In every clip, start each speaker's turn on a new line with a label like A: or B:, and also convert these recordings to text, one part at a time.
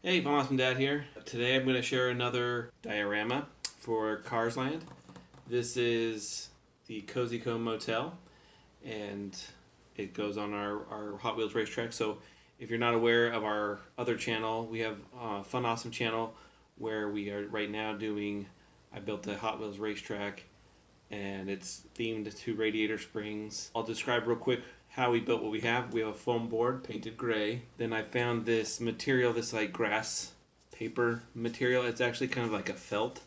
A: Hey, Von Awesome Dad here. Today I'm going to share another diorama for Cars Land. This is the Cozy Cone Motel, and it goes on our Hot Wheels racetrack. So if you're not aware of our other channel, we have a Fun Awesome channel where we are right now doing, I built a Hot Wheels racetrack, and it's themed to Radiator Springs. I'll describe real quick how we built what we have. We have a foam board painted gray. Then I found this material, this like grass paper material. It's actually kind of like a felt.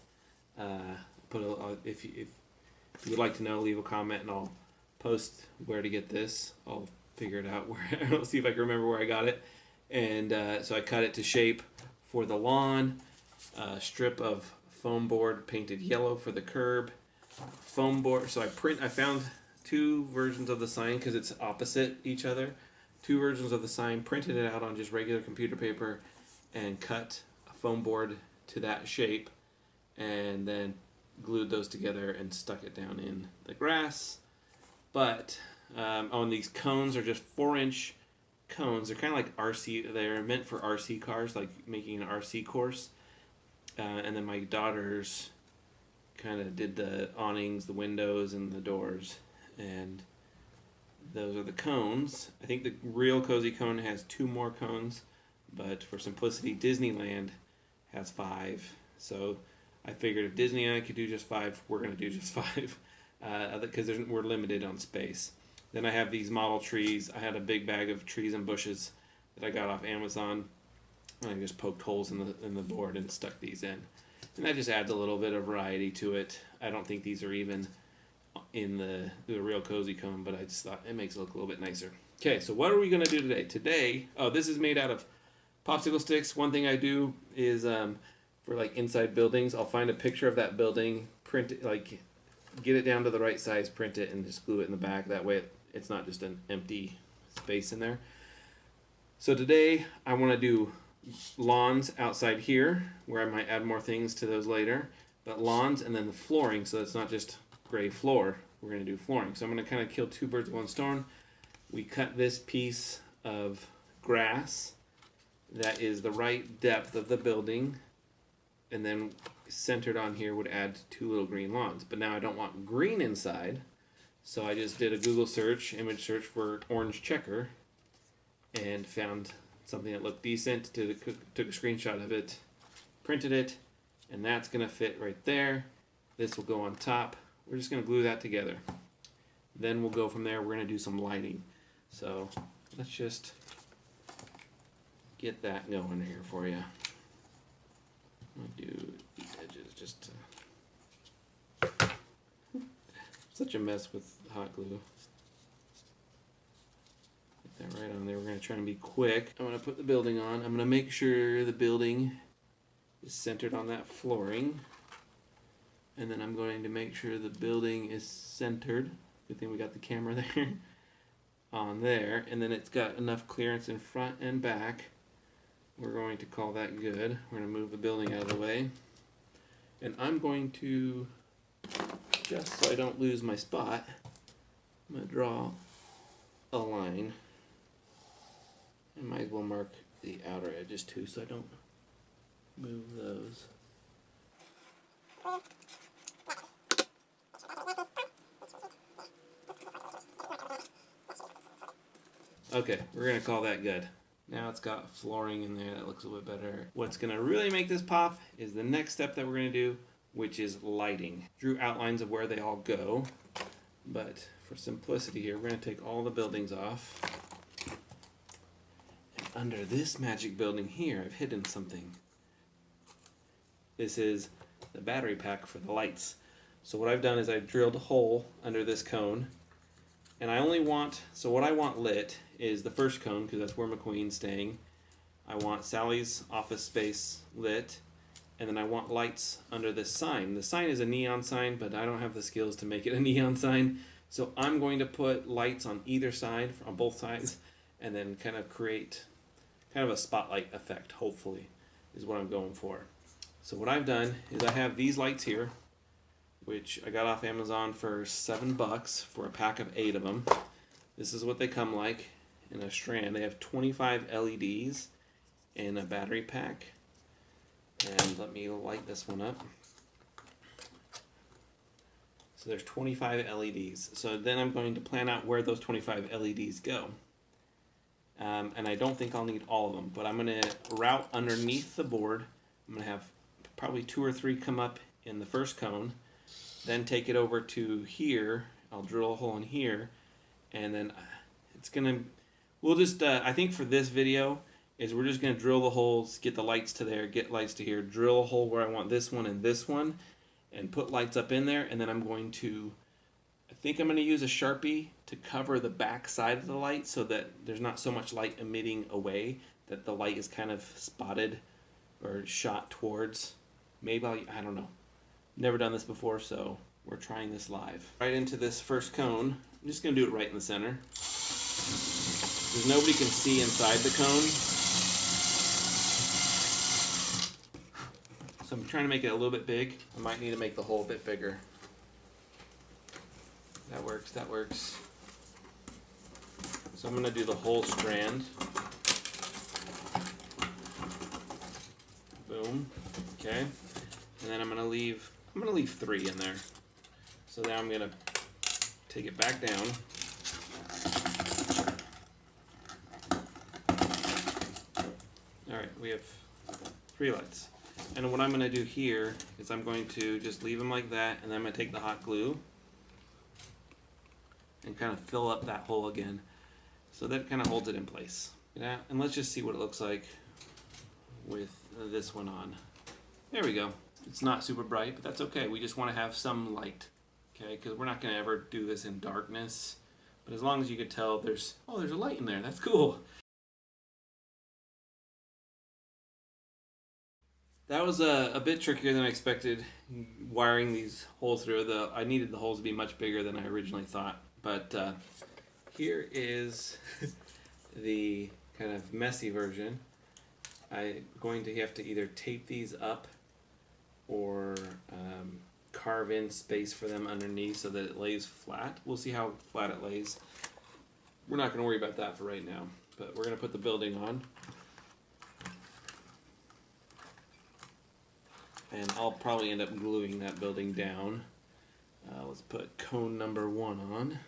A: If you would like to know, leave a comment and I'll post where to get this. I'll figure it out. I'll see if I can remember where I got it. And so I cut it to shape for the lawn. A strip of foam board painted yellow for the curb. Foam board. So I found two versions of the sign because it's opposite each other. Two versions of the sign, printed it out on just regular computer paper and cut a foam board to that shape, and then glued those together and stuck it down in the grass. But on these cones are just 4-inch cones. They're kind of like RC. They're meant for RC cars, like making an RC course. And then my daughters kind of did the awnings, the windows, and the doors. And those are the cones. I think the real Cozy Cone has 2 more cones, but for simplicity, Disneyland has 5. So I figured if Disneyland could do just 5, we're going to do just 5 because we're limited on space. Then I have these model trees. I had a big bag of trees and bushes that I got off Amazon, and I just poked holes in the board and stuck these in. And that just adds a little bit of variety to it. I don't think these are even in the real Cozy Cone, but I just thought it makes it look a little bit nicer. Okay, so what are we going to do today? This is made out of popsicle sticks. One thing I do is for like inside buildings, I'll find a picture of that building, print it, like get it down to the right size, print it, and just glue it in the back. That way it's not just an empty space in there. So today I want to do lawns outside here, where I might add more things to those later, but lawns and then the flooring, so it's not just gray floor. We're going to do flooring. So I'm going to kind of kill 2 birds with 1 stone. We cut this piece of grass that is the right depth of the building, and then centered on here would add 2 little green lawns. But now I don't want green inside, so I just did a Google search, image search for orange checker, and found something that looked decent. Took a screenshot of it, printed it, and that's going to fit right there. This will go on top. We're just going to glue that together. Then we'll go from there. We're going to do some lighting. So let's just get that going here for you. I'm going to do these edges just to... Such a mess with hot glue. Get that right on there. We're going to try and be quick. I'm going to put the building on. I'm going to make sure the building is centered on that flooring. And then I'm going to make sure the building is centered. Good thing we got the camera there. On there. And then it's got enough clearance in front and back. We're going to call that good. We're going to move the building out of the way. And I'm going to, just so I don't lose my spot, I'm going to draw a line. I might as well mark the outer edges too so I don't move those. Okay, we're going to call that good. Now it's got flooring in there that looks a little bit better. What's going to really make this pop is the next step that we're going to do, which is lighting. Drew outlines of where they all go, but for simplicity here, we're going to take all the buildings off. And under this magic building here, I've hidden something. This is the battery pack for the lights. So what I've done is I drilled a hole under this cone, and I only want, so what I want lit is the first cone, because that's where McQueen's staying. I want Sally's office space lit, and then I want lights under this sign. The sign is a neon sign, but I don't have the skills to make it a neon sign, so I'm going to put lights on either side, on both sides, and then kind of create kind of a spotlight effect, hopefully, is what I'm going for. So what I've done is I have these lights here, which I got off Amazon for $7 for a pack of 8 of them. This is what they come like in a strand. They have 25 LEDs, in a battery pack. And let me light this one up. So there's 25 LEDs. So then I'm going to plan out where those 25 LEDs go. And I don't think I'll need all of them, but I'm going to route underneath the board. I'm going to have probably 2 or 3 come up in the first cone, then take it over to here. I'll drill a hole in here, and then it's going to, we'll just, I think for this video, is we're just going to drill the holes, get the lights to there, get lights to here, drill a hole where I want this one, and put lights up in there, and then I'm going to, I think I'm going to use a Sharpie to cover the back side of the light so that there's not so much light emitting away, that the light is kind of spotted or shot towards. Maybe I don't know. Never done this before, so we're trying this live. Right into this first cone. I'm just going to do it right in the center, because nobody can see inside the cone. So I'm trying to make it a little bit big. I might need to make the hole a bit bigger. That works, that works. So I'm going to do the whole strand. Boom. Okay. And then I'm going to leave 3 in there. So now I'm going to take it back down. Alright, we have 3 lights. And what I'm going to do here is I'm going to just leave them like that, and then I'm going to take the hot glue and kind of fill up that hole again. So that kind of holds it in place. Yeah, and let's just see what it looks like with this one on. There we go. It's not super bright, but that's okay. We just want to have some light, okay? Because we're not going to ever do this in darkness. But as long as you could tell there's a light in there. That's cool. That was a bit trickier than I expected, wiring these holes through. I needed the holes to be much bigger than I originally thought. But here is the kind of messy version. I'm going to have to either tape these up or carve in space for them underneath so that it lays flat. We'll see how flat it lays. We're not going to worry about that for right now, but we're going to put the building on. And I'll probably end up gluing that building down. Let's put cone number 1 on.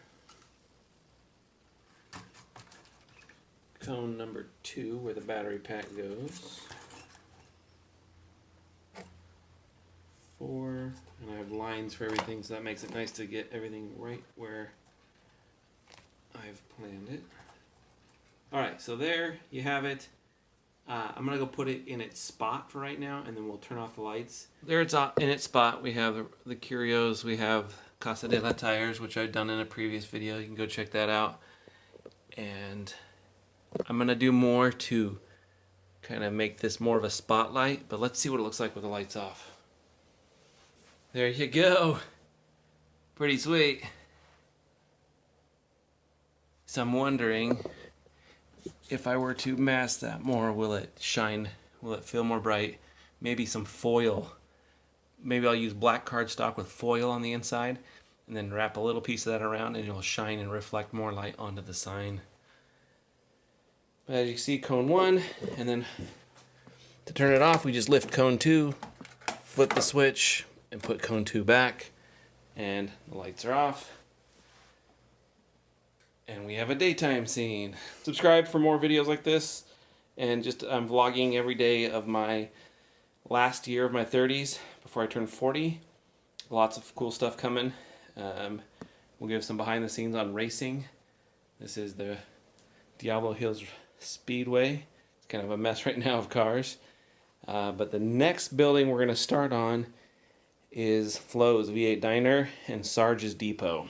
A: Cone number 2, where the battery pack goes. 4, and I have lines for everything, so that makes it nice to get everything right where I've planned it. Alright, so there you have it. I'm going to go put it in its spot for right now, and then we'll turn off the lights. There it's in its spot. We have the Curios, we have Casa de la Tires, which I've done in a previous video. You can go check that out. And I'm going to do more to kind of make this more of a spotlight, but let's see what it looks like with the lights off. There you go. Pretty sweet. So I'm wondering, if I were to mask that more, will it shine? Will it feel more bright? Maybe some foil. Maybe I'll use black cardstock with foil on the inside and then wrap a little piece of that around, and it'll shine and reflect more light onto the sign. But as you see, cone 1, and then to turn it off, we just lift cone 2, flip the switch, and put cone 2 back, and the lights are off. And we have a daytime scene. Subscribe for more videos like this. And just I'm vlogging every day of my last year of my 30s before I turn 40. Lots of cool stuff coming. We'll give some behind the scenes on racing. This is the Diablo Hills Speedway. It's kind of a mess right now of cars. But the next building we're going to start on is Flo's V8 Diner and Sarge's Depot.